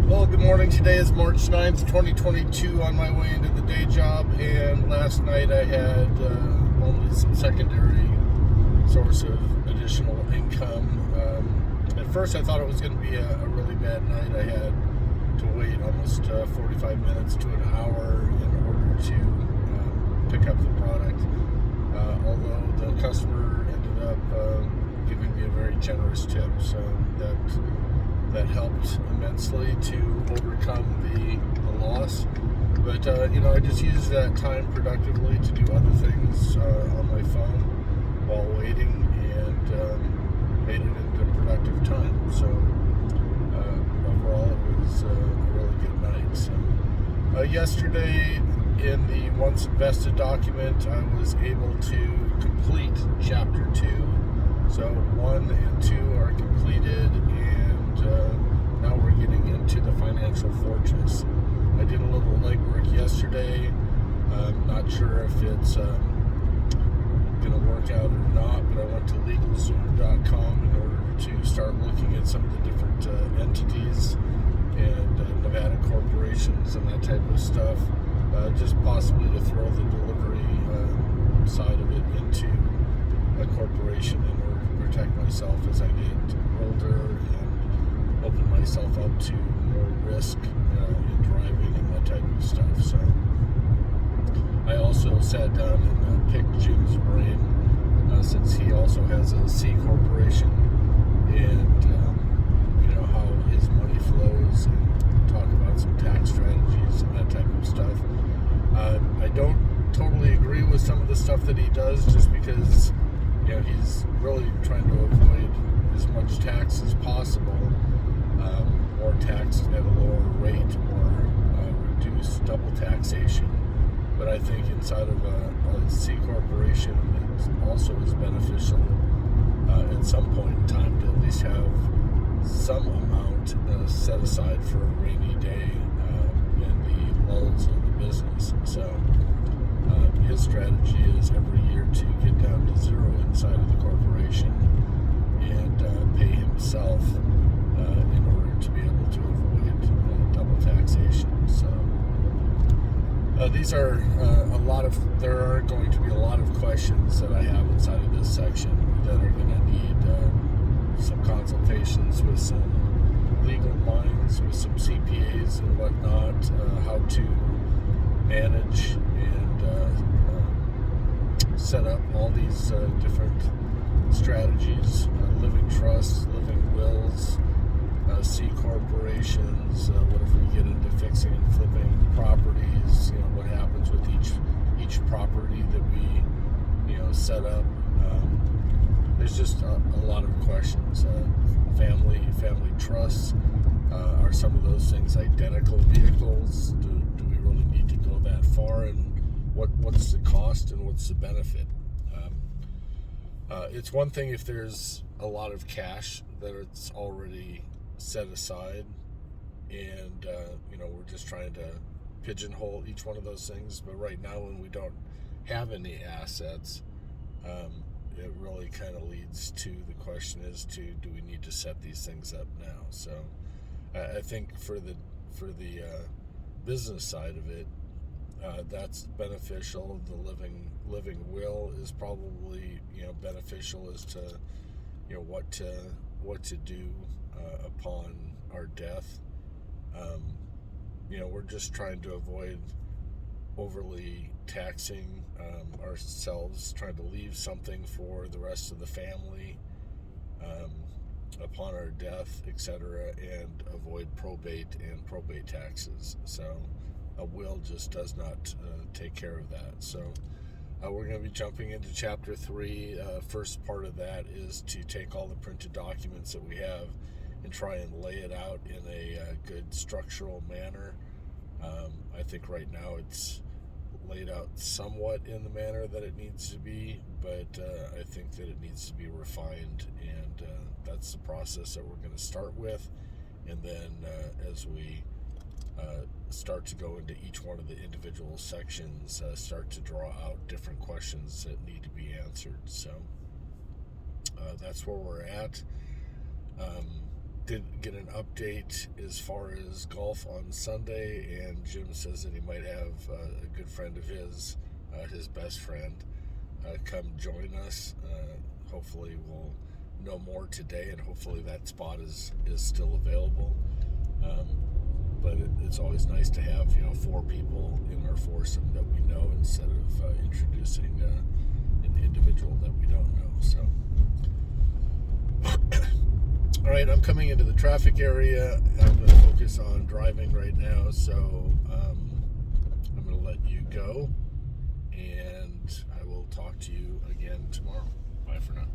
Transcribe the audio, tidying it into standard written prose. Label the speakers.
Speaker 1: Well, good morning. Today is March 9th, 2022, on my way into the day job, and last night I had only some secondary source of additional income. At first I thought it was going to be a really bad night. I had to wait almost 45 minutes to an hour in order to pick up the product, although the customer ended up giving me a very generous tip, so that helped immensely to overcome the loss. But I just used that time productively to do other things on my phone while waiting, and made it into productive time. So overall, it was a really good night. So yesterday, in the Once Invested document, I was able to complete Chapter 2. So 1 and 2 are completed, and now we're getting into the Financial Fortress. I did a little legwork yesterday. I'm not sure if it's going to work out or not, but I went to LegalZoom.com in order to start looking at some of the different entities and Nevada corporations and that type of stuff, just possibly to throw the delivery side of it into a corporation in order to protect myself as I get older and open myself up to more risk in driving and that type of stuff. So I also sat down and picked Jim's brain, since he also has a C corporation, and how his money flows, and talk about some tax strategies and that type of stuff. I don't totally agree with some of the stuff that he does, just because he's really trying to avoid as much tax as possible, or tax at a lower rate, or reduce double taxation. But I think inside of a C corporation, it also is beneficial at some point in time to at least have some amount set aside for a rainy day in the lulls of the business. So his strategy is every year to get down to zero inside of the corporation and pay himself in order to be able to avoid double taxation. So these are there are going to be a lot of questions that I have inside of this section that are going to need some consultations with some legal minds, with some CPAs and whatnot, how to manage and set up all these different strategies, living trusts, living wills, C corporations. What if we get into fixing and flipping properties? What happens with each property that we set up? There's just a lot of questions. Family trusts, are some of those things identical vehicles? Do we really need to go that far? And what's the cost and what's the benefit? It's one thing if there's a lot of cash that it's already set aside, and we're just trying to pigeonhole each one of those things. But right now, when we don't have any assets, it really kind of leads to the question is do we need to set these things up now? So I think for the business side of it, that's beneficial. The living will is probably beneficial as to what to do upon our death. We're just trying to avoid overly taxing ourselves, trying to leave something for the rest of the family upon our death, etc., and avoid probate and probate taxes. So a will just does not take care of that. So we're going to be jumping into Chapter 3. First part of that is to take all the printed documents that we have and try and lay it out in a good structural manner. I think right now it's laid out somewhat in the manner that it needs to be, but I think that it needs to be refined, and that's the process that we're going to start with. And then as we start to go into each one of the individual sections, start to draw out different questions that need to be answered. So that's where we're at. did get an update as far as golf on Sunday, and Jim says that he might have a good friend of his best friend, come join us. Hopefully we'll know more today, and hopefully that spot is still available. But it's always nice to have 4 people in our foursome that we know instead of introducing an individual that we don't know. So, all right, I'm coming into the traffic area. I'm going to focus on driving right now, so I'm going to let you go, and I will talk to you again tomorrow. Bye for now.